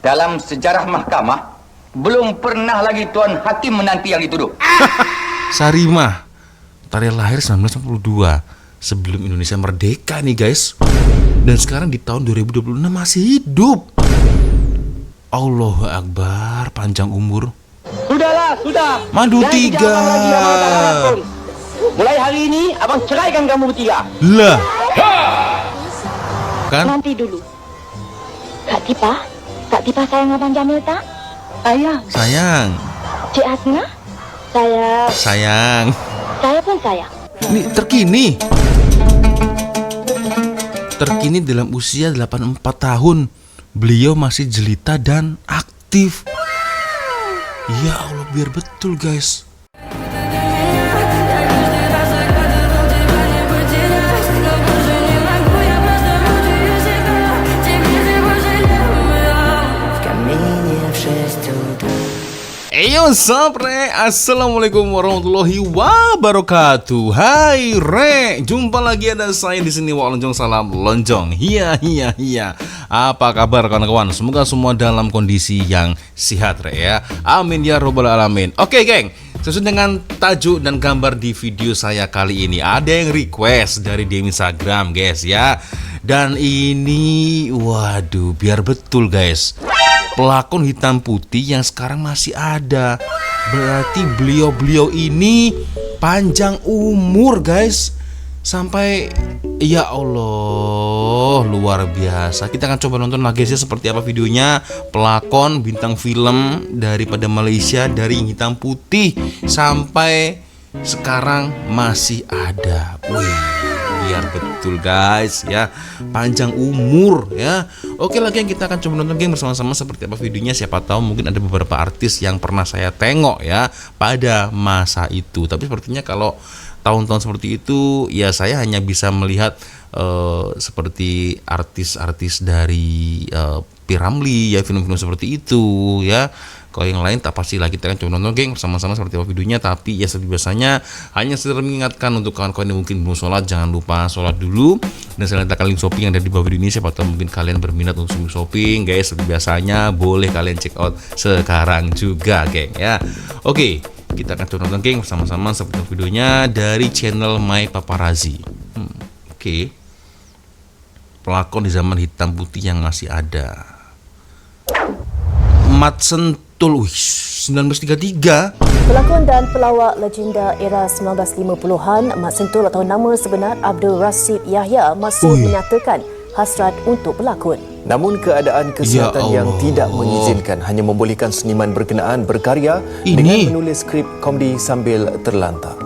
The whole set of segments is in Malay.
Dalam sejarah mahkamah, belum pernah lagi Tuan Hakim menanti yang dituduh. Sarimah, Tarya lahir 1942, sebelum Indonesia merdeka nih guys. Dan sekarang di tahun 2026 masih hidup. Allahu Akbar, panjang umur. Sudahlah, sudah. Madu Jangan tiga. dijawab lagi, Abang tak larat pun. Mulai hari ini, Abang ceraikan kamu bertiga. Lah. Kan? Nanti dulu. Kak Tipa sayang Abang Jamil tak? Ayah. Sayang. Cik Hasna? Sayang. Saya pun sayang. Ini terkini dalam usia 84 tahun. Beliau masih jelita dan aktif. Ya Allah, biar betul guys. Eyo sapre, assalamualaikum warahmatullahi wabarakatuh. Hai Re, jumpa lagi ada saya di sini. Walonjong salam lonjong. Iya. Apa kabar kawan-kawan? Semoga semua dalam kondisi yang sehat Re ya. Amin ya robbal alamin. Oke geng, sesuai dengan tajuk dan gambar di video saya kali ini, ada yang request dari DM Instagram guys ya. Dan ini waduh, biar betul guys, pelakon hitam putih yang sekarang masih ada. Berarti beliau ini panjang umur guys. Sampai ya Allah, luar biasa. Kita akan coba nonton lagi sih seperti apa videonya. Pelakon bintang film daripada Malaysia, dari hitam putih sampai sekarang masih ada. Wih, biar betul guys ya, panjang umur ya. Oke lagi yang kita akan coba nonton game bersama-sama seperti apa videonya. Siapa tahu mungkin ada beberapa artis yang pernah saya tengok ya pada masa itu. Tapi sepertinya kalau tahun-tahun seperti itu ya saya hanya bisa melihat seperti artis-artis dari P.Ramlee ya, film-film seperti itu ya. Kalau yang lain tak pasti lah. Kita akan coba nonton geng bersama-sama seperti apa videonya. Tapi ya seperti biasanya hanya sekedar mengingatkan untuk kawan-kawan yang mungkin belum sholat, jangan lupa sholat dulu. Dan saya letakkan link shopping yang ada di bawah video ini. Siapa tahu mungkin kalian berminat untuk shopping guys. Seperti biasanya boleh kalian check out sekarang juga geng ya. Oke, kita akan coba nonton geng bersama-sama seperti apa videonya dari channel My Paparazzi. Oke. Pelakon di zaman hitam putih yang masih ada. Mat Sentul, 1933. Pelakon dan pelawak legenda era 1950-an, Mat Sentul atau nama sebenar Abdul Rasib Yahya masih menyatakan hasrat untuk berlakon. Namun keadaan kesihatan yang tidak mengizinkan, hanya membolehkan seniman berkenaan berkarya dengan menulis skrip komedi sambil terlantar.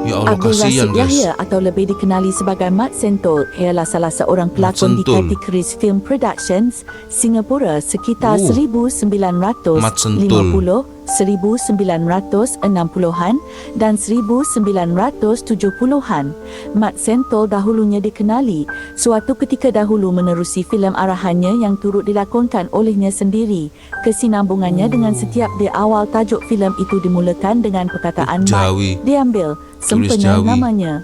Ya Allah, Abdul kasihan Rasib guys. Yahya atau lebih dikenali sebagai Mat Sentul ialah salah seorang pelakon di kategori film productions Singapura sekitar 1950, Mat Sentul. 1960-an dan 1970-an. Mat Sentul dahulunya dikenali suatu ketika dahulu menerusi filem arahannya yang turut dilakonkan olehnya sendiri. Kesinambungannya dengan setiap di awal tajuk filem itu dimulakan dengan perkataan Mat Jawi. diambil sempena Jawi. namanya.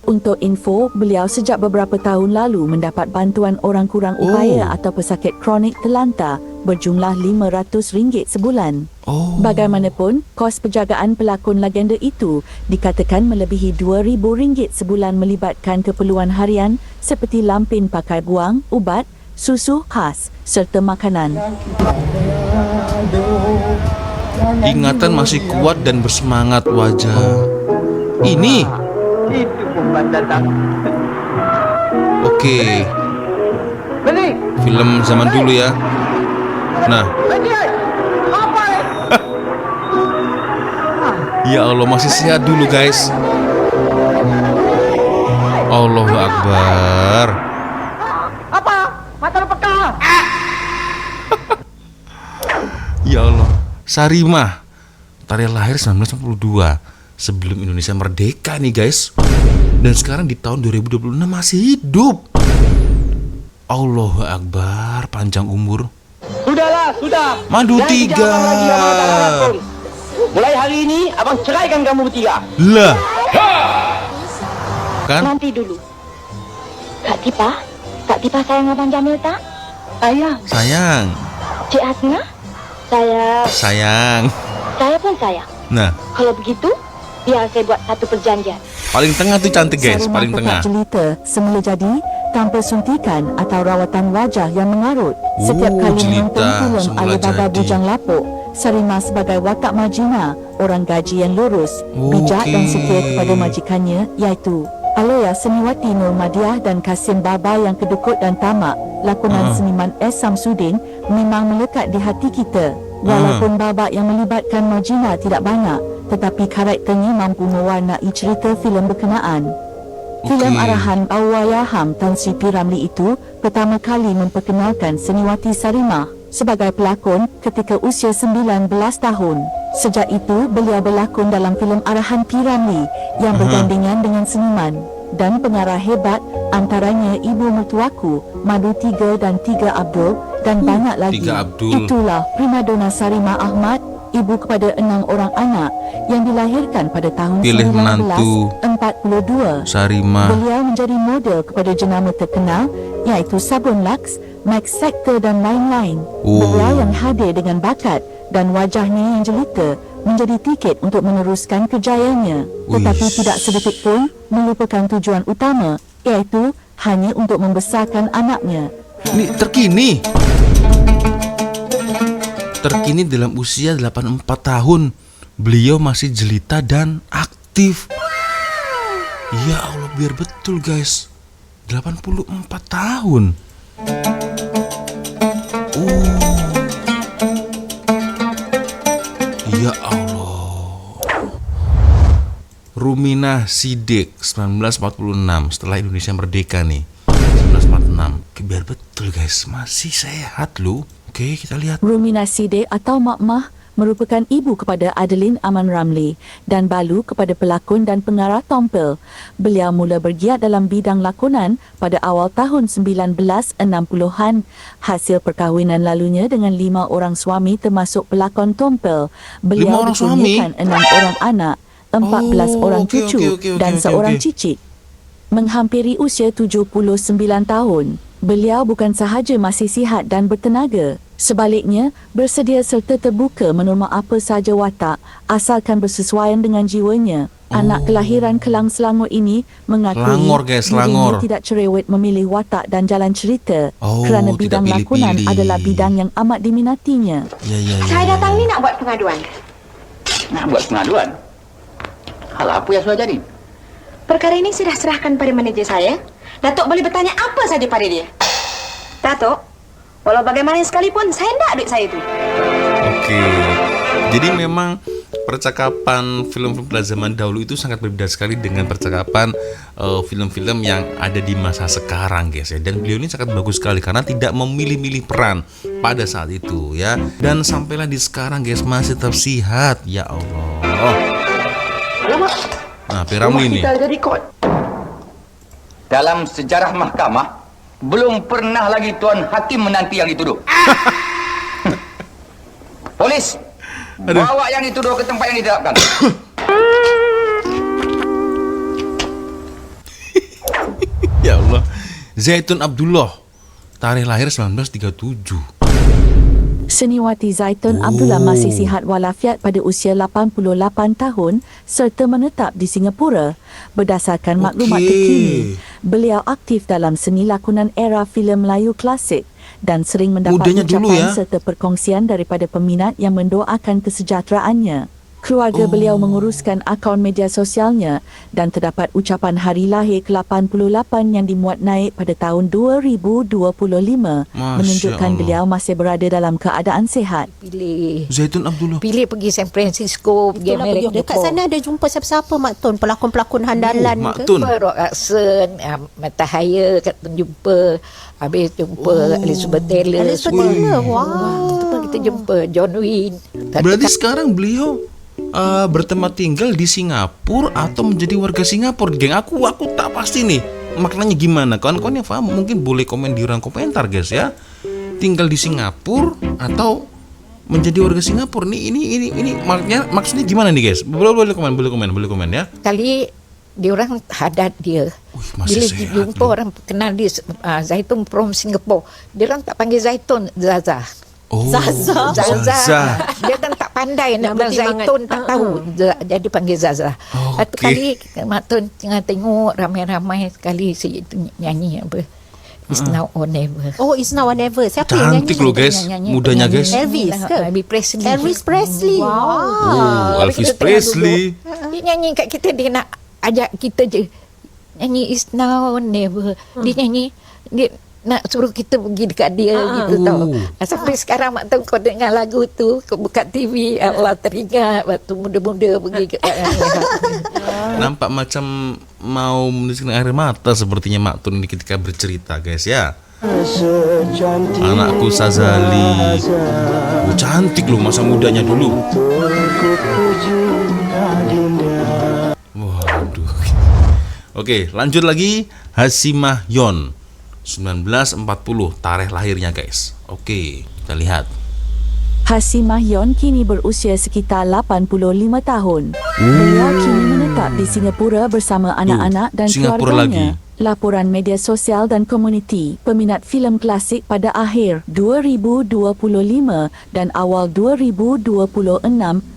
Untuk info, beliau sejak beberapa tahun lalu mendapat bantuan orang kurang upaya atau pesakit kronik terlantar berjumlah RM500 sebulan. Bagaimanapun, kos penjagaan pelakon legenda itu dikatakan melebihi RM2,000 sebulan melibatkan keperluan harian seperti lampin pakai buang, ubat, susu khas serta makanan. Ingatan masih kuat dan bersemangat wajah. Ini Itu pemban datang. oke, Beli. film zaman dulu ya. Nah, Apa ya Allah, masih sehat dulu guys. Allahu Akbar. Apa? Mata lu peka. Ya Allah, Sarimah, Tarya lahir 1962, sebelum Indonesia merdeka nih guys. Dan sekarang di tahun 2026 masih hidup. Allahu Akbar, panjang umur. Sudahlah, sudah. Madu Jangan tiga. dijawab lagi, Abang tak larat pun. Mulai hari ini, Abang ceraikan kamu bertiga. Lah. Kan? Nanti dulu. Kak Tipa sayang Abang Jamil tak? Ayah, Sayang. Cik Hasna? Sayang. Saya pun sayang. Nah, Kalau begitu, biar saya buat satu perjanjian. paling tengah tuh cantik guys, Sarimah paling tetap tengah. jelita semula jadi tanpa suntikan atau rawatan wajah yang mengarut. Setiap kali jelita menonton filem semula Alibaba jadi. Bujang Lapuk, Sarimah sebagai watak marjina, orang gaji yang lurus, bijak dan setia kepada majikannya, iaitu Aloya Seniwati Nurmadiah dan Kasim Baba yang kedekut dan tamak. Lakonan seniman S. Samsudin memang melekat di hati kita. Walaupun babak yang melibatkan marjina tidak banyak, tetapi karakternya mampu mewarnai cerita filem berkenaan. Filem arahan Allahyarham Tan Sri P. Ramlee itu pertama kali memperkenalkan Seniwati Sarimah sebagai pelakon ketika usia 19 tahun. Sejak itu, beliau berlakon dalam filem arahan P. Ramlee yang bergandingan dengan seniman dan pengarah hebat, antaranya Ibu Mertuaku, Madu 3 dan 3 Abdul dan banyak lagi. 3 Abdul. Itulah primadona Sarimah Ahmad, ibu kepada 6 orang anak yang dilahirkan pada tahun Pilih menantu 1942. Sarimah. Beliau menjadi model kepada jenama terkenal iaitu Sabun Lux, Max Sector dan lain-lain. Beliau yang hadir dengan bakat dan wajahnya yang jelita menjadi tiket untuk meneruskan kejayaannya. Tetapi tidak sedetik pun melupakan tujuan utama, iaitu hanya untuk membesarkan anaknya. Ini terkini. Terkini dalam usia 84 tahun, beliau masih jelita dan aktif. Ya Allah, biar betul guys. 84 tahun. Ya Allah. Ruminah Siddiq 1946, setelah Indonesia merdeka nih. 1946. Biar betul guys, masih sehat loh. Oke, kita lihat. Rumina Siddiq atau Mak Mah merupakan ibu kepada Adeline Aman Ramlee dan balu kepada pelakon dan pengarah Tompel. Beliau mula bergiat dalam bidang lakonan pada awal tahun 1960-an. Hasil perkahwinan lalunya dengan 5 orang suami termasuk pelakon Tompel. Beliau 5 orang suami? dikurniakan 6 orang anak, 14 orang okey, cucu okey, dan okey, seorang okey. cicit. Menghampiri usia 79 tahun, beliau bukan sahaja masih sihat dan bertenaga, sebaliknya bersedia serta terbuka menerima apa sahaja watak asalkan bersesuaian dengan jiwanya. Anak kelahiran Kelang Selangor ini mengakui Selangor, guys, Selangor. dirinya tidak cerewet memilih watak dan jalan cerita kerana tidak bidang lakonan pilih-pilih. adalah bidang yang amat diminatinya. Ya. Saya datang ni nak buat pengaduan. Nak buat pengaduan? Hal apa yang sudah jadi? Perkara ini sudah serahkan pada manajer saya. Datuk boleh bertanya apa saja pada dia. Datuk, walau bagaimana sekalipun, saya tidak duit saya itu. Oke. Jadi memang percakapan film-film pada zaman dahulu itu sangat berbeda sekali dengan percakapan film-film yang ada di masa sekarang guys ya. Dan beliau ini sangat bagus sekali karena tidak memilih-milih peran pada saat itu ya. Dan sampailah di sekarang guys masih tetap sihat. Ya Allah. Alamak. Nah, P. Ramlee nih. Kita jadi kot. Dalam sejarah mahkamah, belum pernah lagi Tuan Hakim menanti yang dituduh. Polis, bawa yang dituduh ke tempat yang ditetapkan. Ya Allah. Zaitun Abdullah. Tarikh lahir 1937. Seniwati Zaitun Abdullah masih sihat walafiat pada usia 88 tahun serta menetap di Singapura. Berdasarkan maklumat terkini, beliau aktif dalam seni lakonan era filem Melayu klasik dan sering mendapat Mudanya dulu ucapan ya. serta perkongsian daripada peminat yang mendoakan kesejahteraannya. Keluarga beliau menguruskan akaun media sosialnya dan terdapat ucapan hari lahir ke-88 yang dimuat naik pada tahun 2025 menunjukkan Allah. beliau masih berada dalam keadaan sihat. Pilih Zaitun Abdullah. pergi San Francisco, pergi Amerika. Dekat sana ada jumpa siapa-siapa Mak Tun, pelakon-pelakon handalan Mak ke? Tun. Rock Hudson, Matahaya kat jumpa. Habis jumpa Elizabeth Taylor. Elizabeth Taylor, wow. Lepas kita jumpa John Wayne. Berarti sekarang beliau bertempat tinggal di Singapura atau menjadi warga Singapura, geng. Aku tak pasti nih maknanya gimana. Kawan-kawan yang paham mungkin boleh komen di ruang komentar guys ya. Tinggal di Singapura atau menjadi warga Singapura nih ini maksudnya gimana nih guys? Boleh komen ya. Kali dia orang hadat dia. masih Bila sehat jumpa loh. orang kenal dia, Zaitun from Singapore, dia orang tak panggil Zaitun, Zaza. Oh, Zaza. Zaza. Dia kan tak pandai nak Nama bilang timbangan. Zaitun, tak tahu. Jadi panggil Zaza. Oh, Satu okey. kali Mak Tun tengah tengok ramai-ramai sekali si itu nyanyi apa. It's now or never. Oh, it's now or never. Siapa yang Cantik nyanyi? loh guys, mudanya guys. Elvis ke? Elvis Presley. Elvis Presley. Wow. Oh, Elvis Kita tengah Presley. duduk, dia nyanyi kat kita, dia nak ajak kita je. Nyanyi is now or never. Dia nyanyi, dia nak suruh kita pergi dekat dia gitu tau. Sampai sekarang Mak Tun kau dengar lagu tu, kau buka TV, Allah teringat waktu muda-muda pergi ke Nampak macam mau menuliskan air mata sepertinya Mak Tun ini ketika bercerita guys ya. Anakku Sazali. Oh, cantik loh masa mudanya dulu. Waduh. Oke, lanjut lagi. Hasimah Yon 1940 tarikh lahirnya guys. Oke, kita lihat. Hasimah Yon kini berusia sekitar 85 tahun. Beliau kini menetap di Singapura bersama anak-anak dan Singapura keluarganya. Laporan media sosial dan komuniti peminat filem klasik pada akhir 2025 dan awal 2026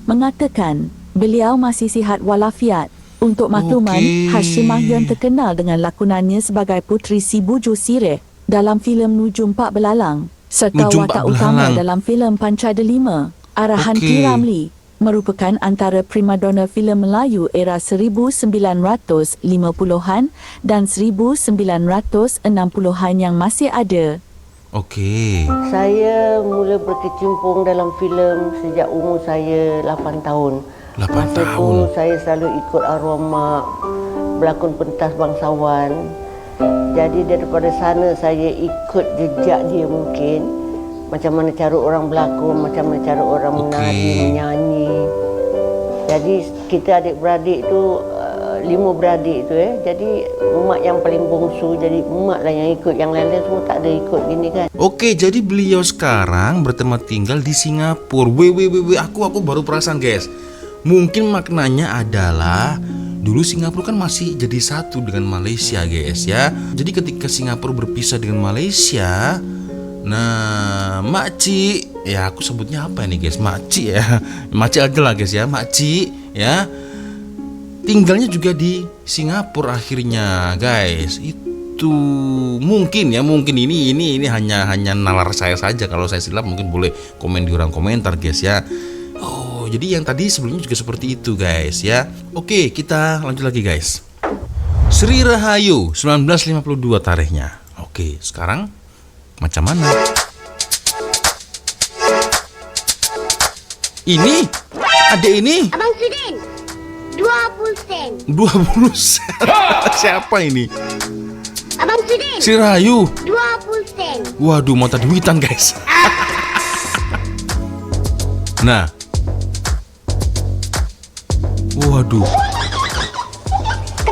mengatakan beliau masih sihat walafiat. Untuk makluman, Okey. Hasimah Yon terkenal dengan lakonannya sebagai puteri si Buju Sireh dalam filem Nujum Pak Belalang serta Nujum watak Pak utama Belalang. dalam filem Panca Delima. Arahan Okey. P. Ramlee merupakan antara primadona filem Melayu era 1950-an dan 1960-an yang masih ada. Oke. Saya mula berkecimpung dalam filem sejak umur saya 8 tahun. 8 Masa tahun. tu saya selalu ikut arwah mak berlakon pentas bangsawan. Jadi daripada sana saya ikut jejak dia mungkin. Macam mana cara orang berlakon, macam mana cara orang menari, menyanyi. Jadi kita adik-beradik tu 5 beradik tu Jadi mak yang paling bongsu, jadi mak lah yang ikut, yang lain-lain semua tak ada ikut gini kan. Oke, jadi beliau sekarang bertempat tinggal di Singapura. Aku baru perasan guys. Mungkin maknanya adalah dulu Singapura kan masih jadi satu dengan Malaysia guys ya. Jadi ketika Singapura berpisah dengan Malaysia, nah makcik, ya aku sebutnya apa ini guys, makcik ya, makcik aja lah guys ya, makcik ya, tinggalnya juga di Singapura akhirnya guys. Itu mungkin ya, mungkin ini hanya nalar saya saja. Kalau saya silap mungkin boleh komen di ruang komentar guys ya. Oh, jadi yang tadi sebelumnya juga seperti itu guys ya. Oke, kita lanjut lagi guys. Sri Rahayu 1952 tarikhnya. Oke, sekarang macam mana? Ini, adek ini. Abang Sudin, 20 sen. 20 sen. Siapa ini? Abang Sudin, Sri Rahayu. 20 sen. Waduh, mata duitan guys. Nah. Waduh.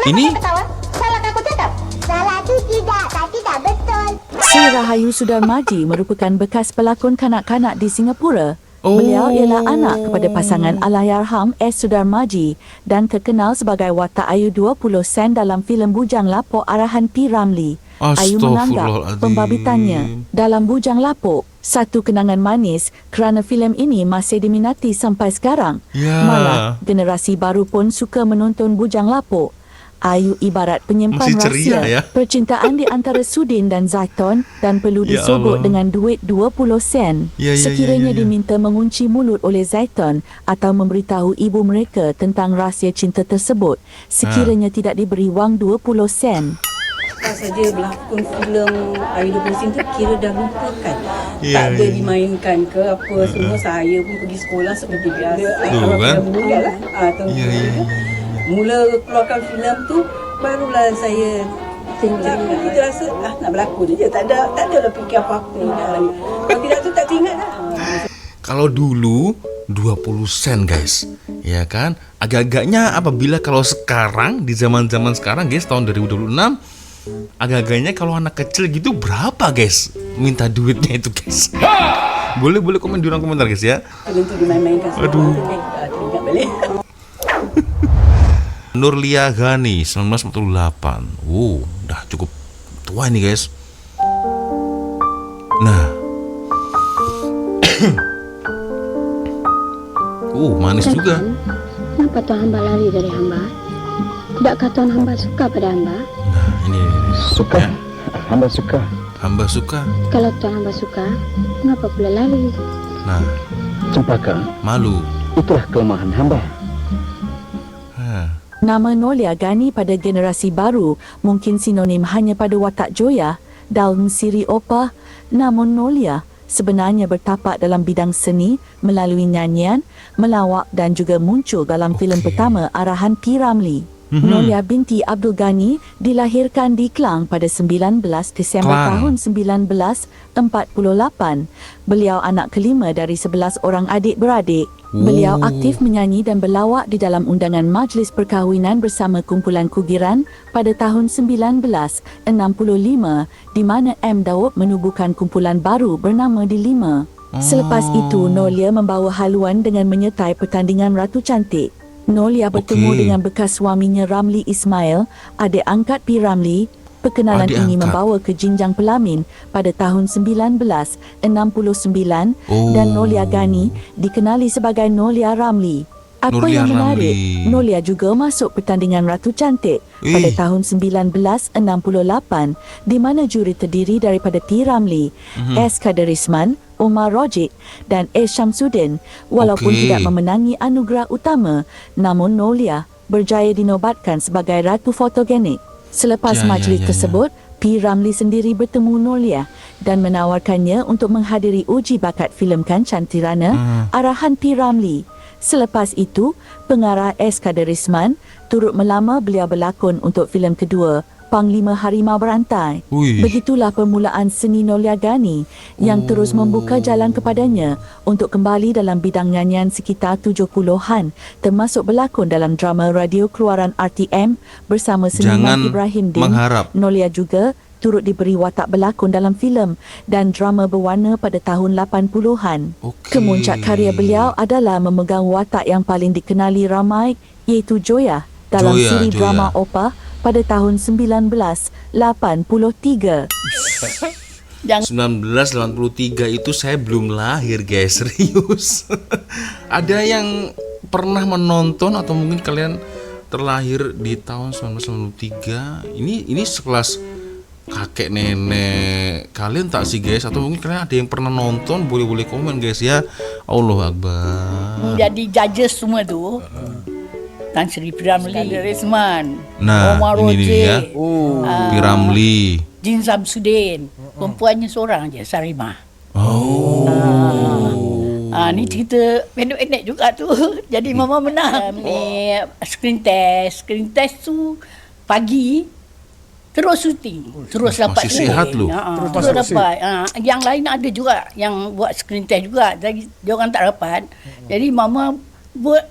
Ini Ketawa? Salah aku cakap? Salah tu tidak, tapi tak betul. Sri Rahayu Sudarmaji merupakan bekas pelakon kanak-kanak di Singapura. Oh. Beliau ialah anak kepada pasangan Allahyarham S. Sudarmaji dan terkenal sebagai watak Ayu 20 sen dalam filem Bujang Lapok arahan P. Ramlee. Ayu menganggap Astaghfirullahaladzim. pembabitannya dalam Bujang Lapok satu kenangan manis kerana filem ini masih diminati sampai sekarang. Ya. Malah generasi baru pun suka menonton Bujang Lapok. Ayu ibarat penyimpan Masih ceria, rahsia ya. percintaan di antara Sudin dan Zaitun dan perlu Ya disogok Allah. dengan duit 20 sen. Ya, ya, Sekiranya ya, ya, ya. diminta mengunci mulut oleh Zaitun atau memberitahu ibu mereka tentang rahsia cinta tersebut, sekiranya tidak diberi wang 20 sen. Lepas saja berlakon filem Ayu 20 sen tu kira dah lupakan. Ya, Tak ada ya. dimainkan ke apa semua. Saya pun pergi sekolah seperti biasa. Tuh, kan? Muda lah. Tahun Ya, ya, ya, Mula keluarkan filem tu barulah saya teringat. Kita rasa nak berlakon je. Tak ada lah fikir apa-apa. Kalau tidak tu tak teringat dah. kalau dulu 20 sen guys, ya kan? Agak-agaknya apabila kalau sekarang di zaman-zaman sekarang guys tahun 2026, agak-agaknya kalau anak kecil gitu berapa guys minta duitnya itu guys? boleh komen di ruang komentar guys ya. Film tu dimain-mainkan semua. Aduh. Teringat balik. Nurlia Ghani 1948. Udah cukup tua ini guys. Nah. Manis juga. Kenapa tuan hamba lari dari hamba? Tidakkah tuan hamba suka pada hamba? Nah, ini. Suka. Ya. Hamba suka. Hamba suka. Kalau tuan hamba suka, kenapa pula lari? Nah, Cempaka, malu. itulah kelemahan hamba. Nama Nolia Ghani pada generasi baru mungkin sinonim hanya pada watak Joya dalam siri Opa, namun Nolia sebenarnya bertapak dalam bidang seni melalui nyanyian, melawak dan juga muncul dalam filem pertama arahan P. Ramlee. Nolia binti Abdul Ghani dilahirkan di Klang pada 19 Disember tahun 1948. Beliau anak kelima dari 11 orang adik-beradik. Beliau aktif menyanyi dan berlawak di dalam undangan majlis perkahwinan bersama kumpulan Kugiran pada tahun 1965 di mana M. Daud menubuhkan kumpulan baru bernama Dilima. Selepas itu, Nolia membawa haluan dengan menyertai pertandingan Ratu Cantik. Nolia bertemu dengan bekas suaminya Ramlee Ismail, adik angkat P. Ramlee. Perkenalan ini membawa ke jenjang pelamin pada tahun 1969 dan Nolia Ghani dikenali sebagai Nolia Ramlee. Apa yang menarik, Nolia juga masuk pertandingan Ratu Cantik pada tahun 1968 di mana juri terdiri daripada P. Ramlee, S. Kaderisman, Omar Rojik dan S. Syamsuddin. Walaupun tidak memenangi anugerah utama, namun Nolia berjaya dinobatkan sebagai Ratu Fotogenik. Selepas majlis tersebut, P. Ramlee sendiri bertemu Nolia dan menawarkannya untuk menghadiri uji bakat filem Kancan Tirana arahan P. Ramlee. Selepas itu, pengarah S. Kaderisman turut melamar beliau berlakon untuk filem kedua, Panglima Harimau Berantai. Begitulah permulaan seni Nolia Ghani yang terus membuka jalan kepadanya untuk kembali dalam bidang nyanyian sekitar 70-an, termasuk berlakon dalam drama radio keluaran RTM bersama seniman Ibrahim Din. Nolia juga turut diberi watak berlakon dalam filem dan drama berwarna pada tahun 80-an. Kemuncak karya beliau adalah memegang watak yang paling dikenali ramai, iaitu Joya dalam siri drama Opa pada tahun 1983. 1983 itu saya belum lahir guys, serius. Ada yang pernah menonton atau mungkin kalian terlahir di tahun 1993? Ini sekelas kakek nenek kalian tak sih guys? Atau mungkin kalian ada yang pernah nonton? Boleh komen guys ya. Allahu Akbar. Jadi judges semua tu Tan Sri P. Ramlee, Kaderisman, nah, Omar Rojik, P. Ramlee, Jin Samsudin. Perempuannya seorang je, Sarimah. Ni cerita pendek-pendek juga tu. Jadi mama menang. Ni screen test tu pagi terus syuting, terus dapat. Masih sihat lu. Terus dapat. Yang lain ada juga yang buat screen test juga. Jadi dia orang tak dapat. Jadi mama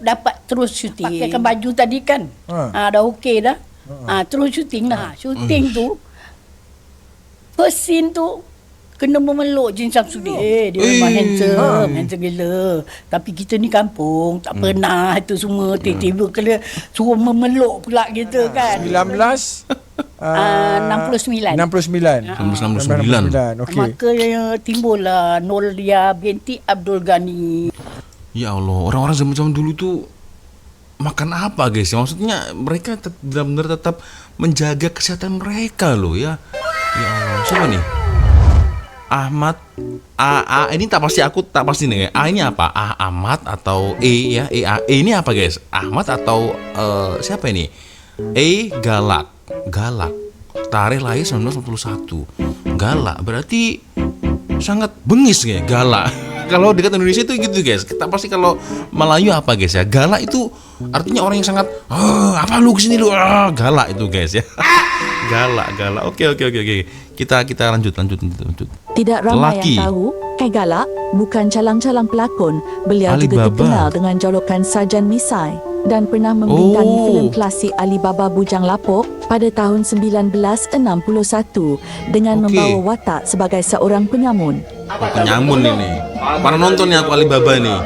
dapat terus syuting. Pakaikan baju tadi kan. Dah okey dah. Terus syuting lah. Syuting tu first scene tu kena memeluk Jin Samsudin. Dia memang handsome gila. Tapi kita ni kampung, tak pernah itu semua. Tiba-tiba kena suruh memeluk pula gitu kan. 69. 1969. Okey. Maka timbullah Nolia binti Abdul Ghani. Ya Allah, orang-orang zaman dulu tuh makan apa guys? Maksudnya mereka benar-benar tetap menjaga kesehatan mereka loh ya. Ya Allah, siapa nih? Ahmad ini tak pasti nih. A ini apa? Ahmad atau E ya? E ini apa guys? Ahmad atau siapa ini? Galak. Tarikh lahir 1961. Galak berarti sangat bengis ya, galak. Kalau dekat Indonesia itu gitu guys. Kita pasti kalau Melayu apa guys ya? Galak itu artinya orang yang sangat apa lu kesini lu? Galak itu guys ya. Galak. Oke. Kita lanjut. Tidak ramai yang tahu, Galak bukan calang-calang pelakon. Beliau juga dikenal dengan jolokan Sarjan Misai dan pernah membintangi filem klasik Alibaba Bujang Lapuk pada tahun 1961 dengan membawa watak sebagai seorang penyamun. Penyamun ini. Para nonton nih aku Alibaba nih.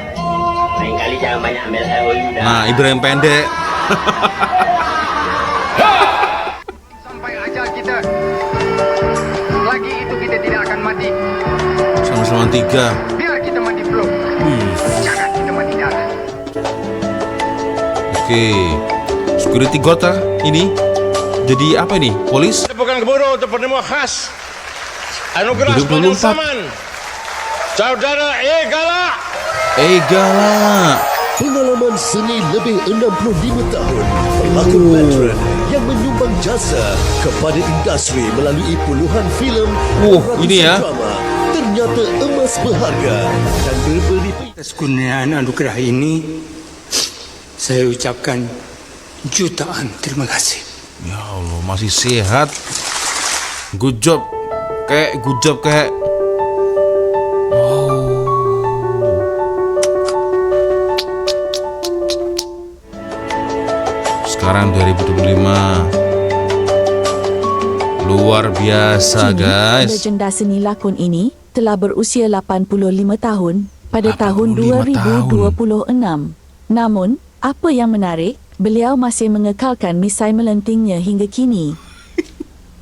Lain kali jangan banyak ambil air. Nah, Ibrahim pendek. 3. Biar kita mandi belum. Jangan kita mandi darah. Oke. Security guard ini. Jadi apa ini? Polis? Bukan keburu untuk penerima khas anugerah sepanjang zaman. Saudara Egala. Pengalaman seni lebih 65 tahun. Pelakon veteran yang menyumbang jasa kepada industri melalui puluhan filem dan ini ya. drama ternyata emas berharga dan berberi atas kurniaan anugerah ini saya ucapkan jutaan terima kasih. Ya Allah, masih sehat. Good job, kayak. Sekarang 2025. Luar biasa, Kini, guys. legenda seni lakon ini telah berusia 85 tahun pada tahun 2026. Namun, apa yang menarik, beliau masih mengekalkan misai melentingnya hingga kini.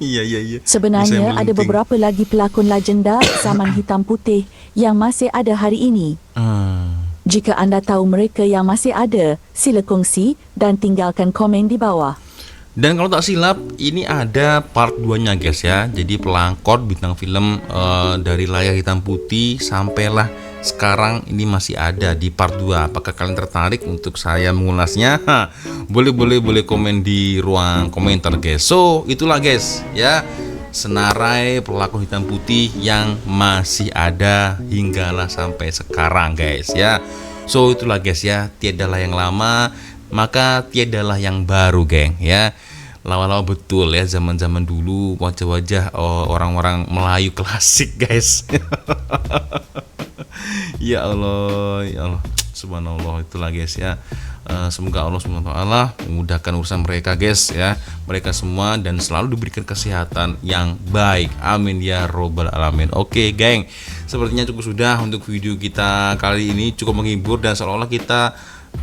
Iya. Sebenarnya ada beberapa lagi pelakon legenda zaman hitam putih yang masih ada hari ini. Jika anda tahu mereka yang masih ada, sila kongsi dan tinggalkan komen di bawah. Dan kalau tak silap, ini ada part 2-nya guys ya. Jadi pelakon bintang film dari layar hitam putih sampailah sekarang ini masih ada di part 2. Apakah kalian tertarik untuk saya mengulasnya? Boleh komen di ruang komentar guys. So itulah guys ya, senarai pelakon hitam putih yang masih ada hinggalah sampai sekarang guys ya. So itulah guys ya, tiadalah yang lama maka tiadalah yang baru geng ya. Lawa-lawa betul ya, zaman-zaman dulu wajah-wajah orang-orang Melayu klasik guys. Ya Allah, subhanallah, itulah guys ya. Semoga Allah SWT memudahkan urusan mereka guys ya, mereka semua, dan selalu diberikan kesehatan yang baik, amin ya robbal alamin. Oke geng, sepertinya cukup sudah untuk video kita kali ini, cukup menghibur dan seolah-olah kita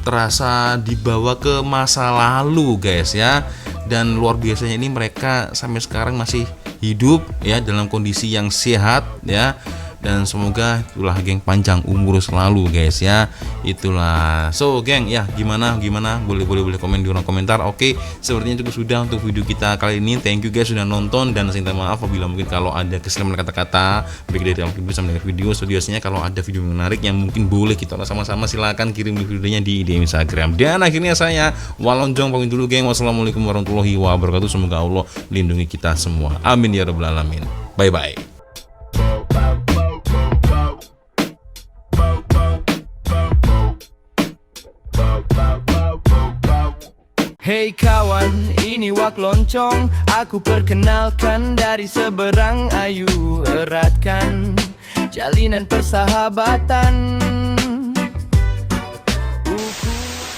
terasa dibawa ke masa lalu guys ya. Dan luar biasanya ini mereka sampai sekarang masih hidup ya, dalam kondisi yang sehat ya. Dan semoga itulah geng panjang umur selalu guys ya. Itulah. So geng ya, gimana boleh komen di ruang komentar. Oke, sepertinya cukup sudah untuk video kita kali ini. Thank you guys sudah nonton, dan saya minta maaf apabila mungkin kalau ada kesalahan kata-kata baik dari dalam video sama dengan video. So biasanya kalau ada video menarik yang mungkin boleh kita sama-sama, silakan kirim videonya di DM Instagram. Dan akhirnya saya Walonjong pamit dulu geng. Wassalamualaikum warahmatullahi wabarakatuh. Semoga Allah lindungi kita semua, amin ya rabbal alamin. Bye bye. Hey kawan, ini Wak Loncong. Aku perkenalkan dari seberang, ayu eratkan jalinan persahabatan.